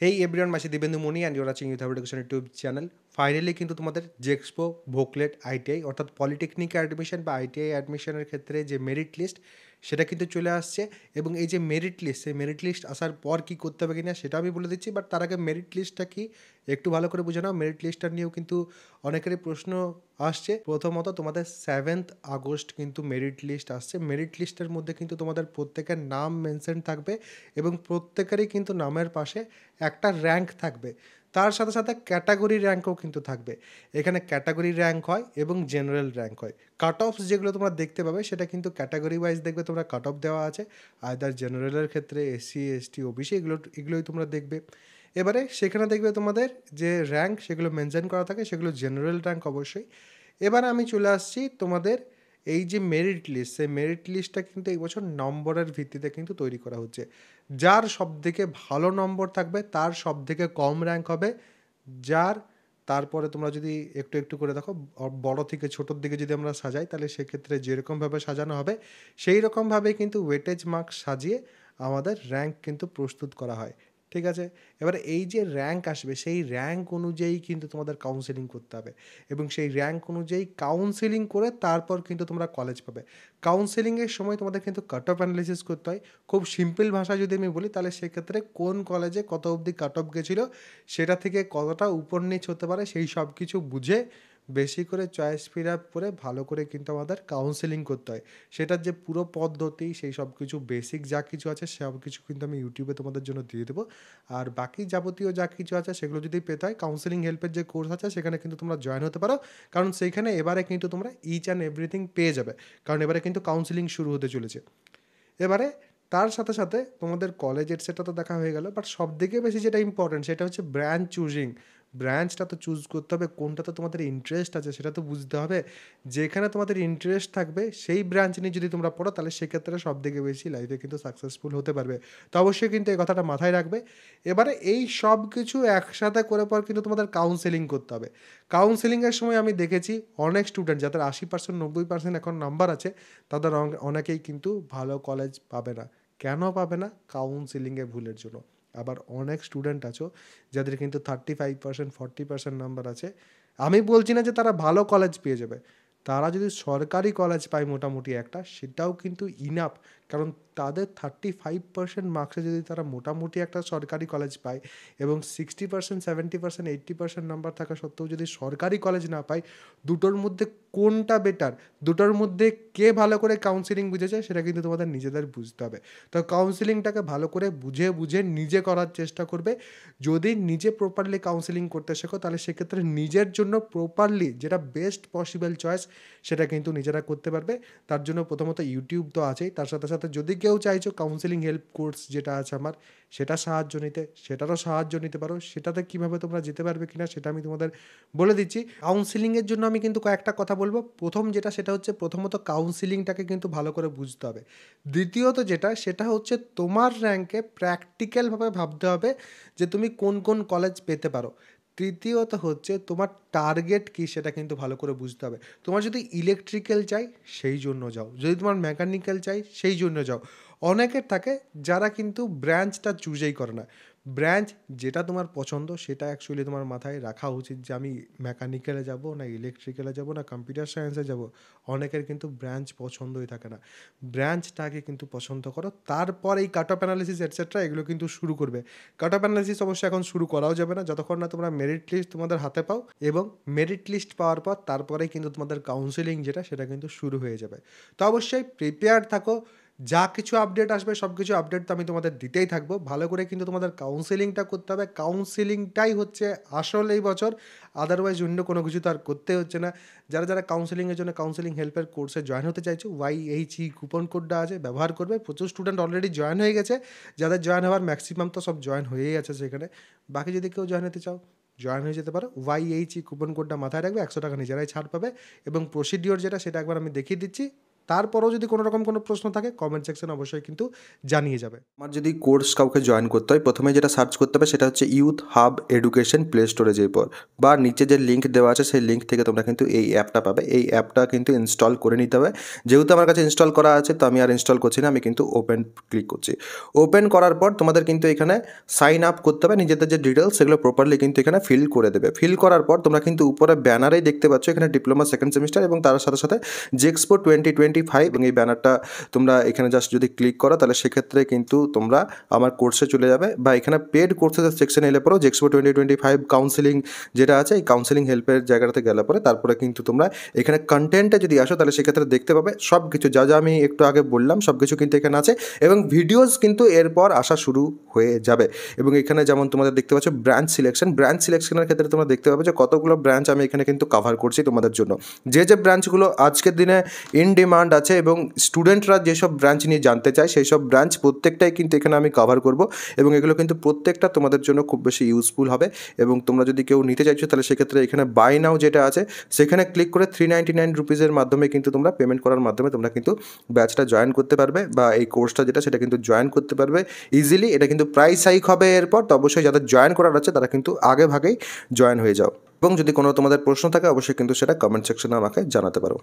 হেই everyone, মাসি Dibendu Moni and you're watching youth education YouTube channel. Finally কিন্তু তোমাদের জেক্সপো, ভোকলেট, আইটিআই অর্থাৎ পলিটেকনিক অ্যাডমিশন বা আইটিআই অ্যাডমিশনের ক্ষেত্রে যে মেরিট লিস্ট সেটা কিন্তু চলে আসছে। এবং এই যে মেরিট লিস্ট, সেই মেরিট লিস্ট আসার পর কী করতে হবে কিনা সেটা আমি বলে দিচ্ছি। বাট তার আগে মেরিট লিস্টটা কি একটু ভালো করে বুঝে নাও। মেরিট লিস্টটা নিয়েও কিন্তু অনেকেরই প্রশ্ন আসছে। প্রথমত তোমাদের 7th আগস্ট কিন্তু মেরিট লিস্ট আসছে। মেরিট লিস্টের মধ্যে কিন্তু তোমাদের প্রত্যেকের নাম মেনশন থাকবে এবং প্রত্যেকেরই কিন্তু নামের পাশে একটা র্যাঙ্ক থাকবে। তার সাথে সাথে ক্যাটাগরি র্যাঙ্কও কিন্তু থাকবে। এখানে ক্যাটাগরি র্যাঙ্ক হয় এবং জেনারেল র্যাঙ্ক হয়। কাট অফস যেগুলো তোমরা দেখতে পাবে সেটা কিন্তু ক্যাটাগরি ওয়াইজ দেখবে তোমরা কাট অফ দেওয়া আছে। আদার জেনারেলের ক্ষেত্রে এসসি, এসটি, ওবিসি এগুলোই তোমরা দেখবে। এবারে সেখানে দেখবে তোমাদের যে র্যাঙ্ক সেগুলো মেনশন করা থাকে, সেগুলো জেনারেল র্যাঙ্ক অবশ্যই। এবার আমি চলে আসছি তোমাদের এই যে মেরিট লিস্ট, সেই মেরিট লিস্টটা কিন্তু এই বছর নম্বরের ভিত্তিতে কিন্তু তৈরি করা হচ্ছে। যার সবথেকে ভালো নম্বর থাকবে তার সবথেকে কম র্যাঙ্ক হবে। যার তারপরে তোমরা যদি একটু একটু করে দেখো, বড় থেকে ছোটোর দিকে যদি আমরা সাজাই তাহলে সেক্ষেত্রে যেরকমভাবে সাজানো হবে সেই রকমভাবেই কিন্তু ওয়েটেজ মার্কস সাজিয়ে আমাদের র্যাঙ্ক কিন্তু প্রস্তুত করা হয়। ঠিক আছে, এবারে এই যে র্যাঙ্ক আসবে সেই র্যাঙ্ক অনুযায়ী কিন্তু তোমাদের কাউন্সেলিং করতে হবে এবং সেই র্যাঙ্ক অনুযায়ী কাউন্সেলিং করে তারপর কিন্তু তোমরা কলেজ পাবে। কাউন্সেলিংয়ের সময় তোমাদের কিন্তু কাট অফ অ্যানালিসিস করতে হয়। খুব সিম্পল ভাষায় যদি আমি বলি তাহলে সেক্ষেত্রে কোন কলেজে কত অবধি কাট অফ গেছিলো, সেটা থেকে কতটা উপর নিচ হতে পারে সেই সব কিছু বুঝে বেশি করে চয়েস ফিল আপ করে ভালো করে কিন্তু আমাদের কাউন্সেলিং করতে হয়। সেটার যে পুরো পদ্ধতি, সেই সব কিছু বেসিক যা কিছু আছে সব কিছু কিন্তু আমি ইউটিউবে তোমাদের জন্য দিয়ে দেবো। আর বাকি যাবতীয় যা কিছু আছে সেগুলো যদি পেতে হয়, কাউন্সেলিং হেল্পের যে কোর্স আছে সেখানে কিন্তু তোমরা জয়েন হতে পারো। কারণ সেইখানে এবারে কিন্তু তোমরা ইচ অ্যান্ড এভরিথিং পেয়ে যাবে, কারণ এবারে কিন্তু কাউন্সেলিং শুরু হতে চলেছে। এবারে তার সাথে সাথে তোমাদের কলেজের সেটা তো দেখা হয়ে গেল, বাট সবথেকে বেশি যেটা ইম্পর্টেন্ট সেটা হচ্ছে ব্রাঞ্চ চুজিং। ব্রাঞ্চটা তো চুজ করতে হবে, কোনটাতে তোমাদের ইন্টারেস্ট আছে সেটা তো বুঝতে হবে। যেখানে তোমাদের ইন্টারেস্ট থাকবে সেই ব্রাঞ্চ নিয়ে যদি তোমরা পড়ো তাহলে সেক্ষেত্রে সবথেকে বেশি লাইফে কিন্তু সাকসেসফুল হতে পারবে। তো অবশ্যই কিন্তু এই কথাটা মাথায় রাখবে। এবারে এই সব কিছু একসাথে করে পর কিন্তু তোমাদের কাউন্সেলিং করতে হবে। কাউন্সেলিংয়ের সময় আমি দেখেছি অনেক স্টুডেন্ট যাদের 80%, 90% এখন নাম্বার আছে, তাদের অনেকেই কিন্তু ভালো কলেজ পাবে না। কেন পাবে না? কাউন্সিলিংয়ে ভুলের জন্য। আবার অনেক স্টুডেন্ট আছো যাদের কিন্তু 35%, 40% নাম্বার আছে। আমি বলছি না যে তারা ভালো কলেজ পেয়ে যাবে। তারা যদি সরকারি কলেজ পায় মোটামুটি একটা, সেটাও কিন্তু ইনাফ। কারণ তাদের 35% মার্কসে যদি তারা মোটামুটি একটা সরকারি কলেজ পায় এবং 60%, 70%, 80% নাম্বার থাকা সত্ত্বেও যদি সরকারি কলেজ না পায়, দুটোর মধ্যে কোনটা বেটার, দুটোর মধ্যে কে ভালো করে কাউন্সিলিং বুঝেছে সেটা কিন্তু তোমাদের নিজেদের বুঝতে হবে। তো কাউন্সিলিংটাকে ভালো করে বুঝে বুঝে নিজে করার চেষ্টা করবে। যদি নিজে প্রপারলি কাউন্সিলিং করতে শেখো তাহলে সেক্ষেত্রে নিজের জন্য প্রপারলি যেটা বেস্ট পসিবল চয়েস সেটা কিন্তু নিজেরা করতে পারবে। তার জন্য প্রথমত ইউটিউব তো আছেই, তার সাথে সাথে যদি কেউ চাইছো কাউন্সিলিং হেল্প কোর্স যেটা আছে আমার, সেটা সাহায্য নিতে, সেটারও সাহায্য নিতে পারো। সেটাতে কীভাবে তোমরা যেতে পারবে কিনা সেটা আমি তোমাদের বলে দিচ্ছি। কাউন্সিলিংয়ের জন্য আমি কিন্তু কয়েকটা কথা বলবো। প্রথম যেটা সেটা হচ্ছে প্রথমত কাউন্সিলিংটাকে কিন্তু ভালো করে বুঝতে হবে। দ্বিতীয়ত যেটা সেটা হচ্ছে তোমার র্যাঙ্কে প্র্যাকটিক্যালভাবে ভাবতে হবে যে তুমি কোন কোন কলেজ পেতে পারো। তৃতীয়ত হচ্ছে তোমার টার্গেট কী সেটা কিন্তু ভালো করে বুঝতে হবে। তোমার যদি ইলেকট্রিক্যাল চাই সেই জন্য যাও, যদি তোমার মেকানিক্যাল চাই সেই জন্য যাও। অনেকের থাকে যারা কিন্তু ব্রাঞ্চটা চুজই করে না। ব্রাঞ্চ যেটা তোমার পছন্দ সেটা অ্যাকচুয়ালি তোমার মাথায় রাখা উচিত যে আমি মেকানিক্যালে যাব না ইলেকট্রিক্যালে যাব না কম্পিউটার সায়েন্সে যাব। অনেকের কিন্তু ব্রাঞ্চ পছন্দই থাকে না। ব্রাঞ্চটাকে কিন্তু পছন্দ করো, তারপর এই কাট অফ অ্যানালিসিস এটসেট্রা এগুলো কিন্তু শুরু করবে। কাট অফ অ্যানালিসিস অবশ্যই এখন শুরু করাও যাবে না যতক্ষণ না তোমরা মেরিট লিস্ট তোমাদের হাতে পাও, এবং মেরিট লিস্ট পাওয়ার পর তারপরেই কিন্তু তোমাদের কাউন্সেলিং যেটা সেটা কিন্তু শুরু হয়ে যাবে। তো অবশ্যই প্রিপেয়ার থাকো। যা কিছু আপডেট আসবে সব কিছু আপডেট তো আমি তোমাদের দিতেই থাকবো। ভালো করে কিন্তু তোমাদের কাউন্সেলিংটা করতে হবে। কাউন্সেলিংটাই হচ্ছে আসল এই বছর, আদারওয়াইজ অন্য কোনো কিছু তো আর করতে হচ্ছে না। যারা যারা কাউন্সেলিংয়ের জন্য কাউন্সেলিং হেল্পের কোর্সে জয়েন হতে চাইছো, YHE কুপন কোডটা আছে, ব্যবহার করবে। প্রচুর স্টুডেন্ট অলরেডি জয়েন হয়ে গেছে। যাদের জয়েন হওয়ার ম্যাক্সিমাম তো সব জয়েন হয়েই আছে সেখানে। বাকি যদি কেউ জয়েন হতে চাও জয়েন হয়ে যেতে পারো। YHE কুপন কোডটা মাথায় রাখবে, 100 টাকা নিজেরাই ছাড় পাবে। এবং প্রসিডিওর যেটা সেটা একবার আমি দেখিয়ে দিচ্ছি। তারপরেও যদি কোনো রকম কোনো প্রশ্ন থাকে কমেন্ট সেকশনে অবশ্যই কিন্তু জানিয়ে যাবে। আমার যদি কোর্স কাউকে জয়েন করতে হয় প্রথমে যেটা সার্চ করতে হবে সেটা হচ্ছে ইউথ হাব এডুকেশন প্লে স্টোরে যেয়ে পর বা নিচে যে লিঙ্ক দেওয়া আছে সেই লিঙ্ক থেকে তোমরা কিন্তু এই অ্যাপটা পাবে। এই অ্যাপটা কিন্তু ইনস্টল করে নিতে হবে। যেহেতু আমার কাছে ইনস্টল করা আছে তো আমি আর ইনস্টল করছি না, আমি কিন্তু ওপেন ক্লিক করছি। ওপেন করার পর তোমাদের কিন্তু এখানে সাইন আপ করতে হবে, নিজেদের যে ডিটেলস সেগুলো প্রপারলি কিন্তু এখানে ফিল করে দেবে। ফিল করার পর তোমরা কিন্তু উপরে ব্যানারেই দেখতে পাচ্ছ এখানে ডিপ্লোমা সেকেন্ড সেমিস্টার এবং তার সাথে সাথে জেক্সপো 2025 এবং এই ব্যানারটা তোমরা এখানে জাস্ট যদি ক্লিক করো তাহলে সেক্ষেত্রে কিন্তু তোমরা আমার কোর্সে চলে যাবে বা এখানে পেড কোর্সের সেকশনে এলে পরেও জেক্সপো 2025 কাউন্সিলিং যেটা আছে এই কাউন্সিলিং হেল্পের জায়গাটাতে গেলে পরে তারপরে কিন্তু তোমরা এখানে কন্টেন্টে যদি আসো তাহলে সেক্ষেত্রে দেখতে পাবে সব কিছু যা যা আমি একটু আগে বললাম সব কিছু কিন্তু এখানে আছে এবং ভিডিওস কিন্তু এরপর আসা শুরু হয়ে যাবে। এবং এখানে যেমন তোমাদের দেখতে পাচ্ছ ব্রাঞ্চ সিলেকশনের ক্ষেত্রে তোমরা দেখতে পাবে যে কতগুলো ব্রাঞ্চ আমি এখানে কিন্তু কভার করছি তোমাদের জন্য। যে যে ব্রাঞ্চগুলো আজকের দিনে ইন ডিমান্ড আছে এবং স্টুডেন্টরা যেসব ব্রাঞ্চ নিয়ে জানতে চায় সেই সব ব্রাঞ্চ প্রত্যেকটাই কিন্তু এখানে আমি কভার করব এবং এগুলো কিন্তু প্রত্যেকটা তোমাদের জন্য খুব বেশি ইউজফুল হবে। এবং তোমরা যদি কেউ নিতে চাইছো তাহলে সেক্ষেত্রে এখানে বাই নাও যেটা আছে সেখানে ক্লিক করে 399 রুপিসের মাধ্যমে কিন্তু তোমরা পেমেন্ট করার মাধ্যমে তোমরা কিন্তু ব্যাচটা জয়েন করতে পারবে বা এই কোর্সটা যেটা সেটা কিন্তু জয়েন করতে পারবে ইজিলি। এটা কিন্তু প্রাইস হাইক হবে এরপর, তো অবশ্যই যাদের জয়েন করার আছে তারা কিন্তু আগে ভাগেই জয়েন হয়ে যাও। এবং যদি কোনো তোমাদের প্রশ্ন থাকে অবশ্যই কিন্তু সেটা কমেন্ট সেকশনে আমাকে জানাতে পারো।